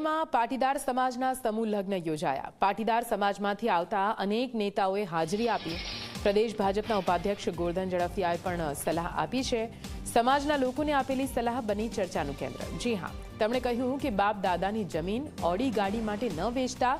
અમરેલીમાં પાટીદાર સમાજના સમૂહ લગ્ન યોજાયા। પાટીદાર સમાજમાંથી આવતા અનેક નેતાઓએ હાજરી આપી। પ્રદેશ ભાજપના ઉપાધ્યક્ષ ગોરધન ઝડફિયાએ પણ સલાહ આપી છે। સમાજના લોકોને આપેલી સલાહ બની ચર્ચાનું કેન્દ્ર। જી હા, તેમણે કહ્યું કે બાપ દાદાની જમીન ઓડી ગાડી માટે ન વેચતા,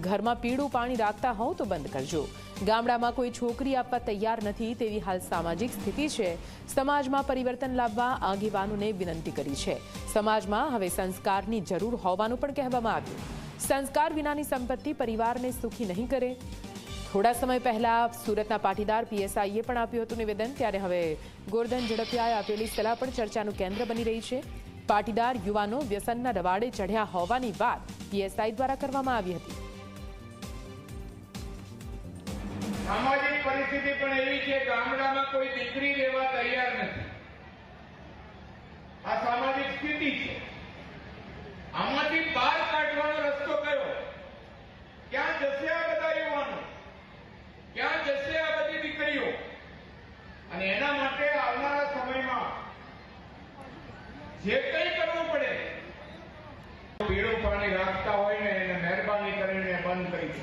ઘરમાં પીળું પાણી રાખતા હોવ તો બંધ કરજો। ગામડામાં કોઈ છોકરી આપવા તૈયાર નથી તેવી હાલ સામાજિક સ્થિતિ છે। સમાજમાં પરિવર્તન લાવવા આગેવાનોને વિનંતી કરી છે। સમાજમાં હવે સંસ્કારની જરૂર હોવાનું પણ કહેવામાં આવ્યું। સંસ્કાર વિનાની સંપત્તિ પરિવારને સુખી નહીં કરે। થોડા સમય પહેલા સુરતના પાટીદાર પીએસઆઈએ પણ આપ્યું હતું નિવેદન, ત્યારે હવે ગોરધન ઝડફિયાએ આપેલી સલાહ પણ ચર્ચાનું કેન્દ્ર બની રહી છે। પાટીદાર યુવાનો વ્યસનના રવાડે ચઢ્યા હોવાની વાત પીએસઆઈ દ્વારા કરવામાં આવી હતી। સામાજિક પરિસ્થિતિ પણ એવી છે, ગામડામાં કોઈ દીકરી લેવા તૈયાર નથી। આ સામાજિક સ્થિતિ છે। આમાંથી બહાર કાઢવાનો રસ્તો કયો? ક્યાં જશે આ બધા યુવાનો? ક્યાં જશે આ બધી દીકરીઓ? અને એના માટે આવનારા સમયમાં જે કંઈ કરવું પડે, પીળું પાણી રાખતા હોય ને એને મહેરબાની કરીને બંધ કરી દો।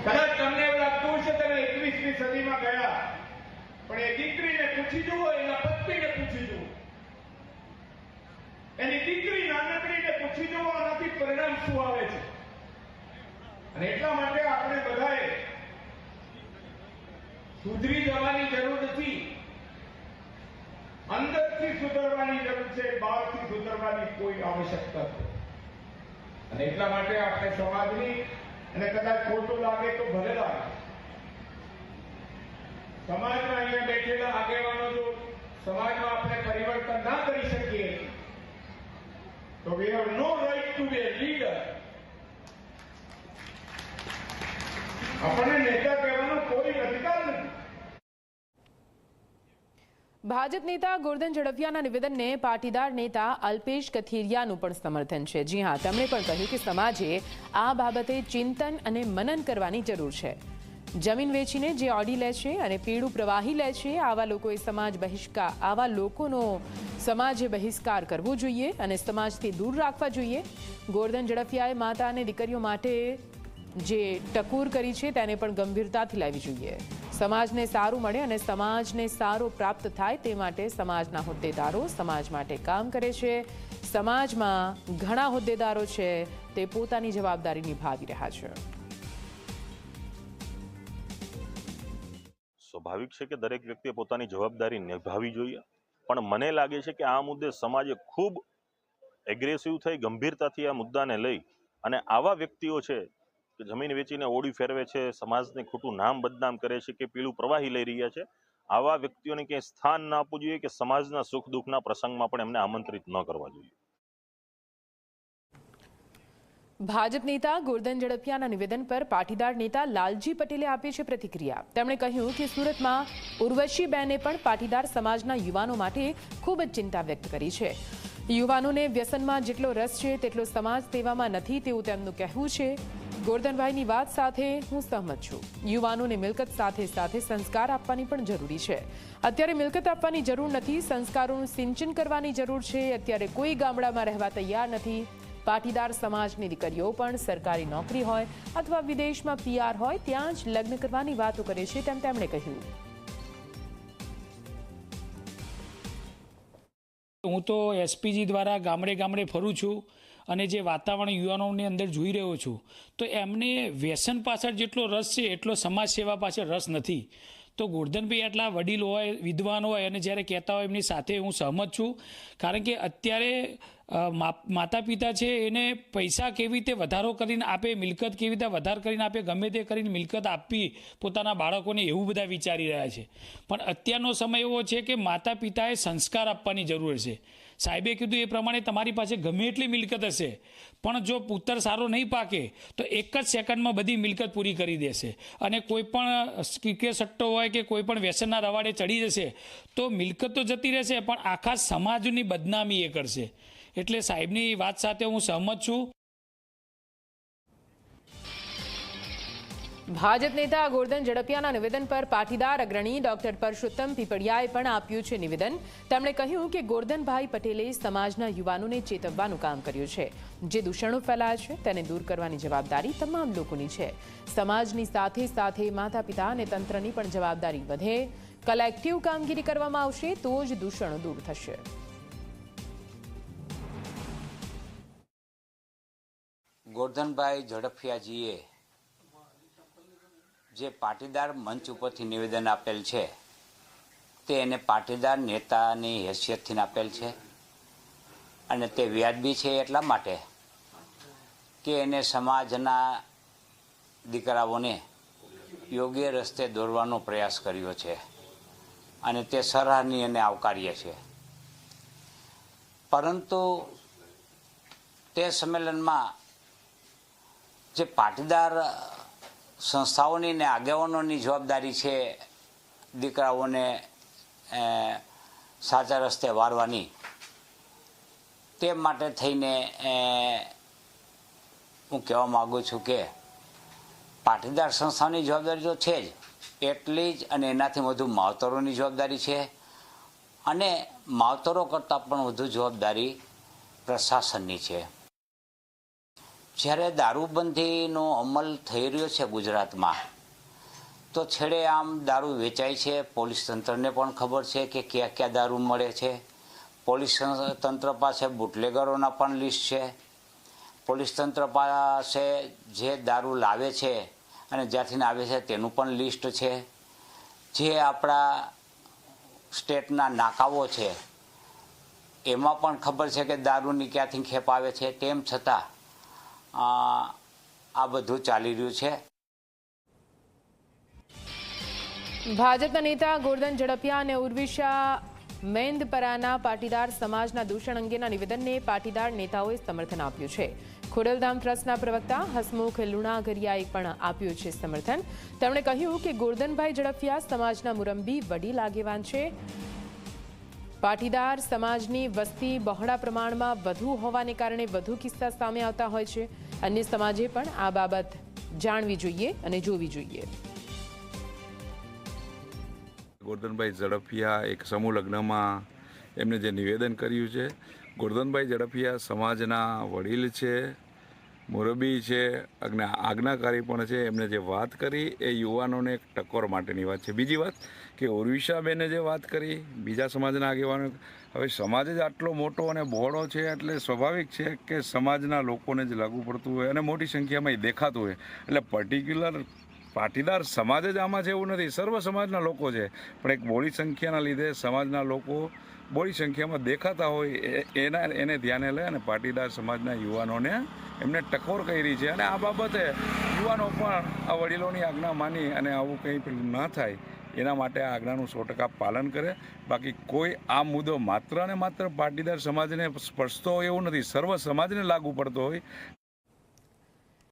કદાચ તમને એવું લાગતું હશે તમે 21મી સદીમાં ગયા, પણ એ દીકરીને પૂછી જુઓ, એના પત્નીને પૂછી જુઓ, એની દીકરી નાનકડીને પૂછી જુઓ, આનાથી પરિણામ શું આવે છે। અને એટલા માટે આપણે બધાએ સુધરી જવાની જરૂર નથી, અંદરથી સુધરવાની જરૂર છે, બહારથી સુધરવાની કોઈ આવશ્યકતા નથી। અને એટલા માટે આપણે સમાજની, અને કદાચ ખોટું લાગે તો ભલે લાગે, સમાજના અહીંયા બેઠેલા આગેવાનો જો સમાજમાં આપણે પરિવર્તન ના કરી શકીએ તો we have no right to be a leader। આપણને નેતા કહેવાનો કોઈ અધિકાર નથી। ભાજપ નેતા ગોરધન ઝડફિયાના નિવેદનને પાટીદાર નેતા અલ્પેશ કથિરિયાનું પણ સમર્થન છે। જી હા, તેમણે પણ કહ્યું કે સમાજે આ બાબતે ચિંતન અને મનન કરવાની જરૂર છે। જમીન વેચીને જે ઓડી લે છે અને પીળું પ્રવાહી લે છે, આવા લોકોનો સમાજે બહિષ્કાર કરવો જોઈએ અને સમાજથી દૂર રાખવા જોઈએ। ગોરધન ઝડફિયાએ માતા અને દીકરીઓ માટે જે ટકોર કરી છે તેને પણ ગંભીરતાથી લેવી જોઈએ। સમાજને સારું મળે અને સમાજને સારો પ્રાપ્ત થાય તે માટે સમાજના હોદ્દેદારો સમાજ માટે કામ કરે છે। સમાજમાં ઘણા હોદ્દેદારો છે, તે પોતાની જવાબદારી નિભાવી રહ્યા છે। સ્વાભાવિક છે કે દરેક વ્યક્તિએ પોતાની જવાબદારી નિભાવવી જોઈએ, પણ મને લાગે છે કે આ મુદ્દે સમાજે ખૂબ એગ્રેસિવ થઈ ગંભીરતાથી આ મુદ્દાને લઈ અને આવા વ્યક્તિઓ છે કે જમીન વેચીને ઓડી ફેરવે છે, સમાજને ખોટું નામ બદનામ કરે છે કે પીળું પ્રવાહી લઈ રહ્યા છે, આવા વ્યક્તિઓને ક્યાંય સ્થાન ના આપવું જોઈએ કે સમાજના સુખ દુઃખના પ્રસંગમાં પણ એમને આમંત્રિત ન કરવા જોઈએ। ભાજપ નેતા ગોરધન ઝડફિયાના નિવેદન પર પાટીદાર નેતા લાલજી પટેલે આપી છે પ્રતિક્રિયા। તેમણે કહ્યું કે સુરતમાં ઉર્વશીબેને પણ પાટીદાર સમાજના યુવાનો માટે ખૂબ જ ચિંતા વ્યક્ત કરી છે। યુવાનોને વ્યસનમાં જેટલો રસ છે તેટલો સમાજ સેવામાં નથી તેવું તેમનું કહેવું છે। ગોરધનભાઈની વાત સાથે હું સહમત છું। યુવાનોને મિલકત સાથે સાથે સંસ્કાર આપવાની પણ જરૂરી છે। અત્યારે મિલકત આપવાની જરૂર નથી, સંસ્કારોનું સિંચન કરવાની જરૂર છે। અત્યારે કોઈ ગામડામાં રહેવા તૈયાર નથી। પાટીદાર સમાજની દીકરીઓ પણ સરકારી નોકરી હોય અથવા વિદેશમાં પીઆર હોય ત્યાં જ લગ્ન કરવાની વાતો કરે છે, તેમ તેમણે કહ્યું। હું તો એસપીજી દ્વારા ગામડે ગામડે ફરું છું અને જે વાતાવરણ યુવાનોની અંદર જોઈ રહ્યો છું તો એમને વ્યસન પાછળ જેટલો રસ છે એટલો સમાજ સેવા પાછળ રસ નથી। તો ગોરધનભાઈ આટલા વડીલ હોય, વિદ્વાન હોય અને જ્યારે કહેતા હોય એમની સાથે હું સહમત છું, કારણ કે અત્યારે માતા પિતા છે એને પૈસા કેવી રીતે વધારો કરીને આપે, મિલકત કેવી રીતે વધાર કરીને આપે, ગમે તે કરીને મિલકત આપવી પોતાના બાળકોને એવું બધા વિચારી રહ્યા છે। પણ અત્યારનો સમય એવો છે કે માતા પિતાએ સંસ્કાર આપવાની જરૂર છે। સાહેબે કીધું એ પ્રમાણે તમારી પાસે ગમે એટલી મિલકત હશે, પણ જો પુત્ર સારો નહીં પાકે તો એક જ સેકન્ડમાં બધી મિલકત પૂરી કરી દેશે અને કોઈ પણ ક્રિકેટ સટ્ટો હોય કે કોઈ પણ વ્યસનના રવાડે ચડી જશે તો મિલકત તો જતી રહેશે પણ આખા સમાજની બદનામી એ કરશે। એટલે સાહેબની વાત સાથે હું સહમત છું। ભાજપ નેતા ગોરધન ઝડપિયાના નિવેદન પર પાટીદાર અગ્રણી ડોક્ટર પરસોત્તમ પીપળિયાએ પણ આપ્યું છે નિવેદન. તેમણે કહ્યું કે ગોરધનભાઈ પટેલે સમાજના યુવાનોને ચેતવવાનું કામ કર્યું છે. જે દૂષણો ફેલાય છે તેને દૂર કરવાની જવાબદારી તમામ લોકોની છે. સમાજની સાથે સાથે માતા પિતા અને તંત્રની પણ જવાબદારી વધે. કલેક્ટિવ કામગીરી કરવામાં આવશે તો જ દૂષણો દૂર થશે. ગોરધનભાઈ ઝડફિયાજીએ જે પાટીદાર મંચ ઉપરથી નિવેદન આપેલ છે તે એને પાટીદાર નેતાની હેસિયતથી આપેલ છે અને તે વ્યાજબી છે એટલા માટે કે એને સમાજના દીકરાઓને યોગ્ય રસ્તે દોરવાનો પ્રયાસ કર્યો છે અને તે સરાહનીય અને આવકાર્ય છે. પરંતુ તે સંમેલનમાં જે પાટીદાર સંસ્થાઓની ને આગેવાનોની જવાબદારી છે દીકરાઓને સાચા રસ્તે વારવાની, તે માટે થઈને હું કહેવા માગું છું કે પાટીદાર સંસ્થાઓની જવાબદારી તો છે જ, એટલી જ અને એનાથી વધુ માવતરોની જવાબદારી છે અને માવતરો કરતાં પણ વધુ જવાબદારી પ્રશાસનની છે. જ્યારે દારૂબંધીનો અમલ થઈ રહ્યો છે ગુજરાતમાં તો છેડે આમ દારૂ વેચાય છે. પોલીસ તંત્રને પણ ખબર છે કે ક્યાં ક્યાં દારૂ મળે છે. પોલીસ તંત્ર પાસે બુટલેગરોના પણ લિસ્ટ છે. પોલીસ તંત્ર પાસે જે દારૂ લાવે છે અને જ્યાંથી આવે છે તેનું પણ લિસ્ટ છે. જે આપણા સ્ટેટના નાકાઓ છે એમાં પણ ખબર છે કે દારૂની ક્યાંથી ખેપ આવે છે. તેમ છતાં આ બધું ચાલી રહ્યું છે. ભાજપના નેતા ગોરધન ઝડપિયા અને ઉર્વિશા મેંદપરાના પાટીદાર સમાજના દૂષણ અંગેના નિવેદનને પાટીદાર નેતાઓએ સમર્થન આપ્યું છે. ખોડલધામ ટ્રસ્ટના પ્રવક્તા હસમુખ લુણાગરિયાએ પણ આપ્યું છે સમર્થન. તેમણે કહ્યું કે ગોરધનભાઈ ઝડપિયા સમાજના મુરબ્બી વડીલ આગેવાન છે. પાટીદાર સમાજની વસ્તી બહોળા પ્રમાણમાં વધુ હોવાને કારણે વધુ કિસ્સા સામે આવતા હોય છે. અન્ય સમાજે પણ આ બાબત જાણવી જોઈએ અને જોવી જોઈએ. ગોરધનભાઈ ઝડપિયા એક સમૂહ લગ્નમાં એમને જે નિવેદન કર્યું છે, ગોરધનભાઈ ઝડપિયા સમાજના વડીલ છે, મુરબ્બી છે, આજ્ઞાકારી પણ છે. એમને જે વાત કરી એ યુવાનોને એક ટકોર માટેની વાત છે. બીજી વાત કે ઉર્વિશાબેને જે વાત કરી બીજા સમાજના આગેવાનો, હવે સમાજ જ આટલો મોટો અને બહોળો છે એટલે સ્વાભાવિક છે કે સમાજના લોકોને જ લાગુ પડતું હોય અને મોટી સંખ્યામાં એ દેખાતું હોય. એટલે પર્ટિક્યુલર પાટીદાર સમાજ જ આમાં છે એવું નથી, સર્વ સમાજના લોકો છે. પણ એક બોડી સંખ્યાના લીધે સમાજના લોકો બોડી સંખ્યામાં દેખાતા હોય એને ધ્યાને લઈ અને પાટીદાર સમાજના યુવાનોને એમને ટકોર કરી છે. અને આ બાબતે યુવાનો પણ આ વડીલોની આજ્ઞા માની અને આવું કંઈ પેલું ના થાય એના માટે આ આજ્ઞાનું 100% પાલન કરે. બાકી કોઈ આ મુદ્દો માત્ર ને માત્ર પાટીદાર સમાજને સ્પર્શતો હોય એવું નથી, સર્વ સમાજને લાગુ પડતો હોય.